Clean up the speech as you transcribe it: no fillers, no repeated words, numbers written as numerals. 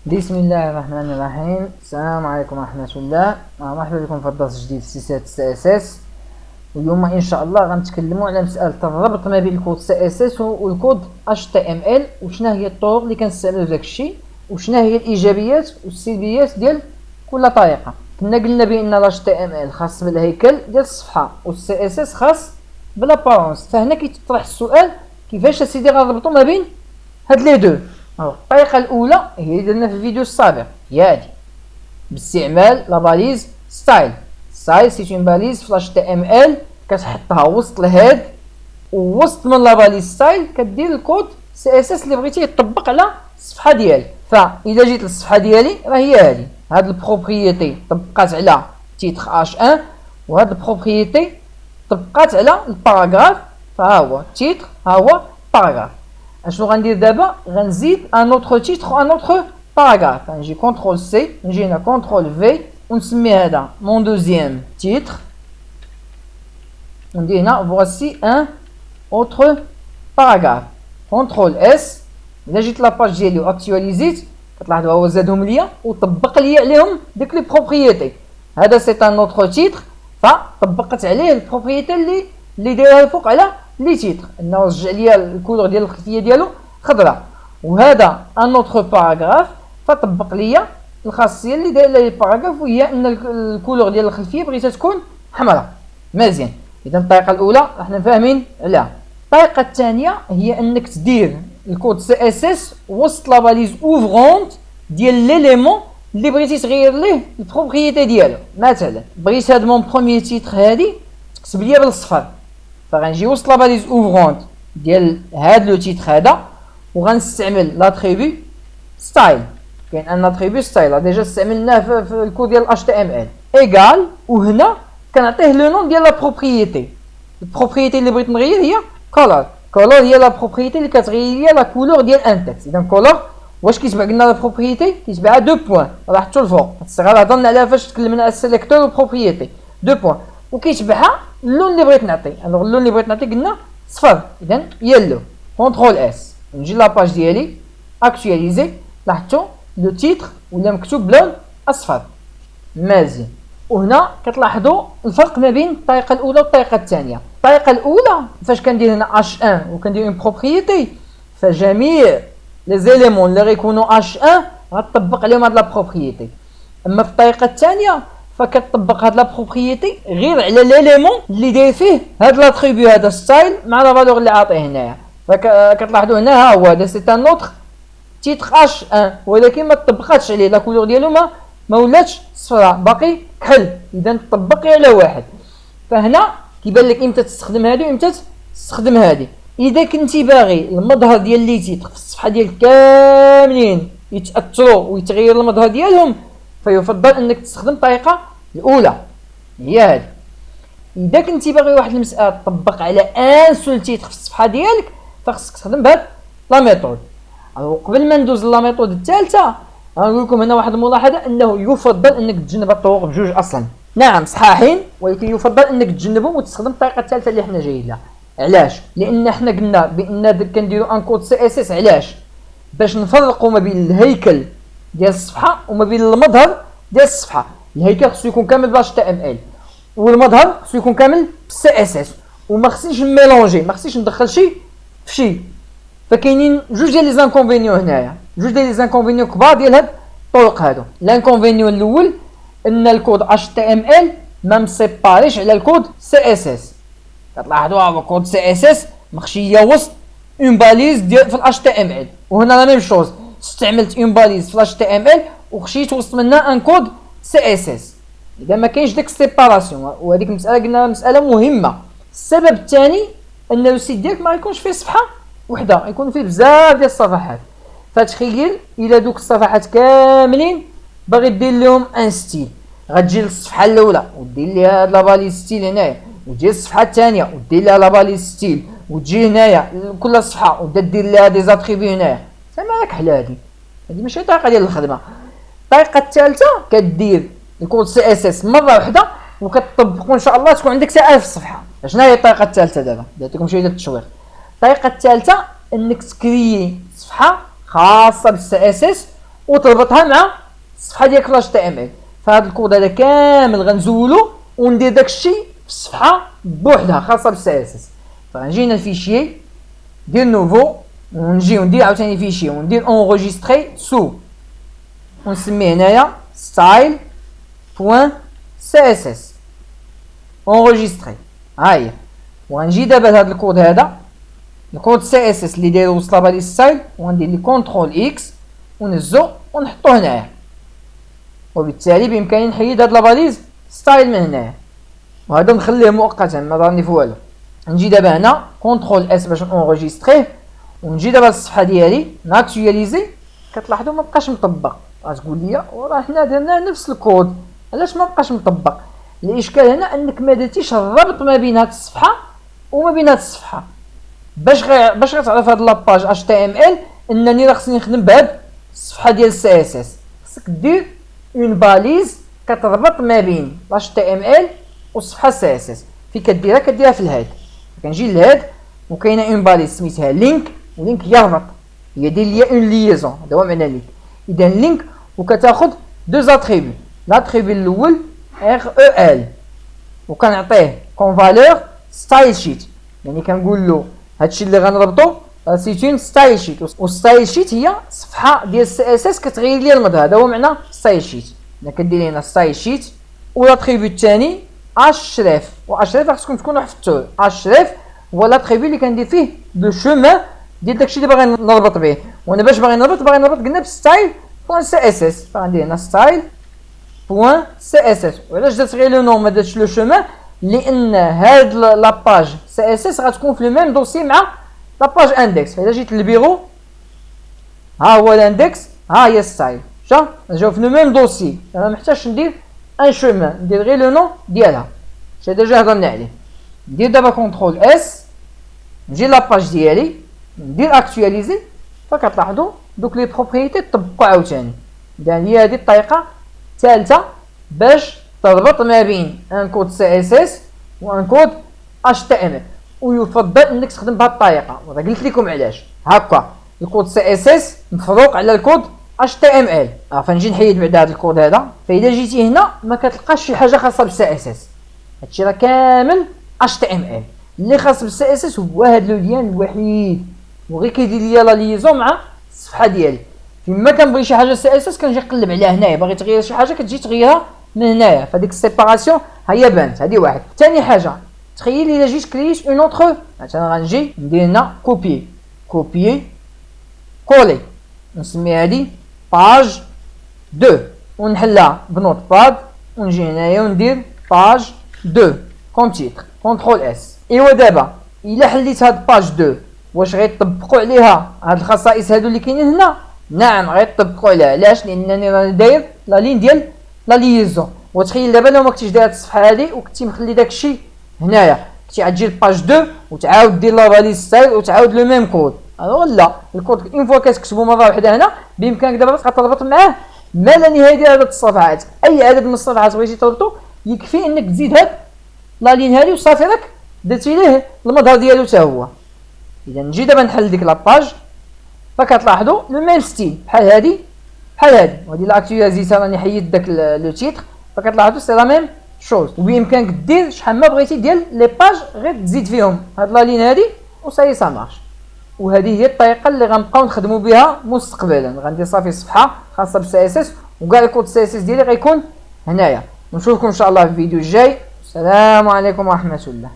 بسم الله الرحمن الرحيم. السلام عليكم ورحمة الله. مرحبا بكم في درس جديد في سلسلة CSS. واليوم إن شاء الله غنتكلموا على مسألة الربط ما بين الكود CSS والكود HTML، وشنا هي الطرق اللي كنستعملوا في داك الشيء، وشنا هي الإيجابيات والسلبيات ديال كل طريقة. كنا قلنا بأن ال HTML خاص بالهيكل ديال الصفحة، و CSS خاص بالابارونس. فهنا كيتطرح السؤال كيفاش اسيدي غنربطوا ما بين هاد لي دو. الطريقة الأولى هي اللي درنا في الفيديو السابق، هي هادي باستعمال لا باليز ستايل. ستايل سي اون باليز في HTML كتحطها وسط الهيد، ووسط من لا باليز ستايل كدير الكود CSS اللي بغيتي يطبق على الصفحة ديالك. فإذا جيت للصفحة ديالي راه هي هادي، هاد البروبريتي طبقات على تيتر H1، وهاد البروبريتي طبقات على الباراغراف، فها هو تيتر ها هو باراغراف. اشنو غندير دابا؟ غنزيد ان اوتر تيتر ان اوتر باراغراف. غنجي كونترول سي، نجي هنا كونترول في ونسمي هذا مون دوزيام تيتر، وندير هنا فواسي ان اوتر باراغراف. كونترول اس، الا جيت لاباج ديالي واكتواليزيت كتلاحظوا هو زادهم ليا وطبق لي عليهم ديك لي بروبريتي. هذا سي ان اوتر تيتر، فطبقت عليه البروبريتي اللي دايرها الفوق على لي تيتر، انه رجع ليا الكولور ديال الخلفيه ديالو خضراء. وهذا ان اوتر باراغراف، فطبق ليا الخاصيه اللي دايره لي الباراغراف، وهي ان الكولور ديال الخلفيه بغيتها تكون حمراء. مزيان، اذا الطريقه الاولى احنا فاهمين عليها. الطريقه الثانيه هي انك تدير الكود CSS وسط لا باليز اوفرونت ديال ليليمون اللي بغيتي تغير ليه البروبريتي ديالو. مثلا بغيت هاد مون بروميير تيتر هادي تكتب ليا بالصفر، فغنجي وسط لا باليز اوفرونت ديال هاد لو تيتر هذا، وغنستعمل لاتريبي ستايل. كاين ان اتريبي ستايل ديجا استعملناه في الكود ديال HTML ايغال، وهنا كنعطيه لو نون ديال لا بروبريتي. البروبريتي اللي بغيت نغير هي كولور. كولور هي لا بروبريتي اللي كتغير ليا لا كولور ديال ان تكست. اذا كولور واش كيتبع لنا لا بروبريتي؟ كيتبعها دو بوين، راه حطو الفوق غير هضرنا عليها فاش تكلمنا على السيليكتور والبروبريتي. دو بوين، وكيتبعها اللون اللي بغيت نعطي. الوغ اللون اللي بغيت نعطي قلنا صفر، اذا يلو. كونترول اس، نجي لاباج ديالي اكتواليزي، لاحظتوا لو تيتر ولا مكتوب بلون اصفر. مزيان، وهنا كتلاحظوا الفرق ما بين الطريقه الاولى والطريقه الثانيه. الطريقه الاولى فاش كندير هنا H1 وكندير اون بروبريتي، فجميع لي زيليمون اللي غيكونوا H1 غتطبق عليهم هاد لا بروبريتي. اما في الطريقه الثانيه فكتطبق هاد لا بروبريتي غير على ليليمون اللي داير فيه هاد لاتريبيو هذا ستايل مع لا فالور اللي عاطيه هنايا. فكتلاحظوا هنا ها هو هذا سي ان اوتر تيتر H1، ولكن ما تطبقاتش عليه لا كولور ديالو ما ولاتش صفراء، باقي كحل. اذا تطبقي على واحد. فهنا كيبان لك امتى تستخدم هذه وامتى تستخدم هذه. اذا كنتي باغي المظهر ديال لي تيتر في الصفحه ديال كاملين يتاثروا ويتغير المظهر ديالهم، فيفضل انك تستخدم الطريقه الاولى هي هذه. اذا كنتي باغي واحد المساله تطبق على ان سول تيتر في الصفحه ديالك، فخصك تستخدم بهاد لا ميثود. قبل ما ندوز لا ميثود الثالثه غنقول لكم هنا واحد الملاحظه، انه يفضل انك تجنب الطرق بجوج اصلا. نعم صحاحين، ولكن يفضل انك تجنبهم وتستخدم الطريقه الثالثه اللي حنا جايين لها. علاش؟ لان حنا قلنا بان كنديروا ان كود CSS علاش؟ باش نفرقوا ما بين الهيكل ديال الصفحه وما بين المظهر ديال الصفحه. الهيكل خصو يكون كامل ب HTML، والمظهر خصو يكون كامل ب CSS، وما خصنيش نميلونجي، ما خصنيش ندخل شي في شي. فكاينين جوج ديال لي زانكونفينيون هنايا، جوج ديال لي زانكونفينيون كبار ديال هاد الطرق هادو. لانكونفينيون الاول ان الكود HTML ما مسيباريش على الكود CSS. كتلاحظوا هو كود CSS مخشيه وسط اون باليز ديال في HTML، وهنا لا ميم شوز استعملت اون باليز في HTML وخشيت وسط منها ان كود CSS. اذا ما كاينش ديك السيباراسيون، وهذيك المساله قلنا مساله مهمه. السبب الثاني ان السيت ديالك ما يكونش فيه صفحه وحده، يكون فيه بزاف ديال الصفحات. فتخيل الى دوك الصفحات كاملين باغي دير لهم ان ستيل، غتجي للصفحه الاولى ودير ليها هاد لاباليز ستيل هنايا، وتجي للصفحه الثانيه ودير لها لاباليز ستيل، وتجي هنايا كل صفحه وتبدا دير لها دي زاتريبي هنايا. زعما راك حل هادي ماشي الطريقه ديال الخدمه. الطريقه الثالثه كدير الكود CSS مره واحده وكتطبقوا ان شاء الله تكون عندك حتى 1000 صفحه. شنو هي الطريقه الثالثه؟ دابا درتكم شويه ديال التشويق. الطريقه الثالثه انك تكريي صفحه خاصه بالCSS وتربطها مع الصفحه ديال كلاش تي ام ال. فهاد الكود هذا كامل غنزولو وندير داكشي في الصفحه بوحدها خاصه بالسي اس اس. فغنجي هنا الفيشيي ندير نوفو ونجي وندير عاوتاني فيشي وندير اونغوجيستري سو ونسميه هنايا ستايل بوان سي اس اس اونغوجيستري. هاهي وغنجي دابا لهاد الكود هذا الكود سي اس اس اللي داير وصله باليس ستايل وغندير لي كونترول اكس ونهزو ونحطو هنايا، وبالتالي بامكاني نحيد هاد لاباليز ستايل من هنايا وهذا نخليه مؤقتا ما ضرني في والو. نجي دابا هنا كونترول اس باش نونغوجيستريه ونجي دابا للصفحه ديالي ناكتواليزي. كتلاحظوا ما بقاش مطبق. غتقول لي وراه حنا درنا نفس الكود علاش ما بقاش مطبق؟ الاشكال هنا انك ما درتيش الربط ما بين هاد الصفحه وما بين هاد الصفحه. باش غتعرف هاد لاباج اش تي ام ال انني راه خصني نخدم بهاد الصفحه ديال السي اس اس. خصك دير اون باليز كتربط ما بين اش تي ام ال والصفحه سي اس اس. في كديرها في الهاد. كنجي لهاد وكاينه اون باليز سميتها لينك ولينك يربط هي دير ليا اون ليزون. هذا هو معنى لينك. اذا لينك وكتاخذ دو اتريبيو. لاتريبيو الاول ار او ال وكنعطيه كون فالور ستايل شيت، يعني كنقول له هادشي اللي غنربطو سي اون ستايل شيت. والستايل شيت هي صفحه ديال السي اس اس كتغير لي المظهر. هذا هو معنى ستايل شيت. انا كدير هنا ستايل شيت والاتريبيو الثاني اشريف. واشريف خصكم تكونوا حفظتوه. اشريف هو لاتريبيو اللي كندير فيه لو شومان ديال داكشي اللي باغي نربط به. وانا باش باغي نربط قلنا بستايل بوان سي اس اس. فغندير هنا ستايل بوان سي اس اس. وعلاش درت غير لو نون ما درتش لو شومان؟ لان هاد لاباج سي اس اس غتكون في لو ميم دوسي مع لاباج اندكس. فاذا جيت للبيرو ها هو الاندكس ها هي ستايل شا جاو في لو ميم دوسي. انا محتاجش ندير ان شومان ندير غير لو نون ديالها شي ديجا هضرنا عليه. ندير دابا كونترول اس نجي لاباج ديالي ندير اكتواليزي. فكتلاحظوا دوك لي بروبريتي طبقوا عاوتاني. اذا هي هذه الطريقه الثالثه باش تربط ما بين ان كود سي اس اس وان كود اش تي ام ال. ويفضل انك تخدم بهذه الطريقه وهذا قلت لكم علاش. هكا الكود سي اس اس مفروق على الكود اش تي ام ال. فنجي نحيد بعد هذا الكود هذا. فاذا جيتي هنا ما كتلقاش شي حاجه خاصه بالسي اس اس. هادشي راه كامل اش تي ام ال. اللي خاص بالسي اس اس هو هذا لو ليان الوحيد وغير كيدير ليا لا ليزون مع الصفحه ديالي. فيما كنبغي شي حاجه سي اس اس كنجي نقلب عليها هنايا. باغي تغير شي حاجه كتجي تغيرها من هنايا. فديك السيباراسيون ها هي بانت. هذه واحد. ثاني حاجه تخيل الا جيت كريت اون اوتر. مثلا غنجي ندير هنا كوبيي كولي نسمي هذه باج 2 ونحلها بنوت باد ونجي هنايا وندير باج 2 كوم تيتر كونترول اس. ايوا دابا الا حليت هاد باج 2 واش غيطبقوا عليها هاد الخصائص هادو اللي كاينين هنا؟ نعم غيطبقوا عليها. علاش؟ لانني راني داير لا لين ديال لا ليزون. وتخيل دابا لو ما كنتيش داير هاد الصفحه هادي وكنتي مخلي داكشي هنايا كنتي غتجي لباج 2 وتعاود دير لا باليز ستايل وتعاود لو ميم كود. الوغ لا الكود اون فوا كتكتبو مره واحده هنا بامكانك دابا تبقى تربط معاه ما لا نهايه ديال عدد الصفحات. اي عدد من الصفحات بغيتي تربطو يكفي انك تزيد هاد لا لين هادي وصافي راك درتي ليه المظهر ديالو حتى هو. اذا نجي دابا نحل ديك لاباج فكتلاحظوا لو ميم ستيل بحال هادي وهادي لاكتواليزيتها راني حيدت داك لو تيتر. فكتلاحظوا سي لا ميم شوز. وبامكانك دير شحال ما بغيتي ديال لي باج غير تزيد فيهم هاد لا لين هادي وصاي سا مارش. وهذه هي الطريقه اللي غنبقاو نخدموا بها مستقبلا. غندير صافي صفحه خاصه بالسي اس اس وكاع الكود سي اس اس ديالي غيكون هنايا. ونشوفكم ان شاء الله في الفيديو الجاي. السلام عليكم ورحمه الله.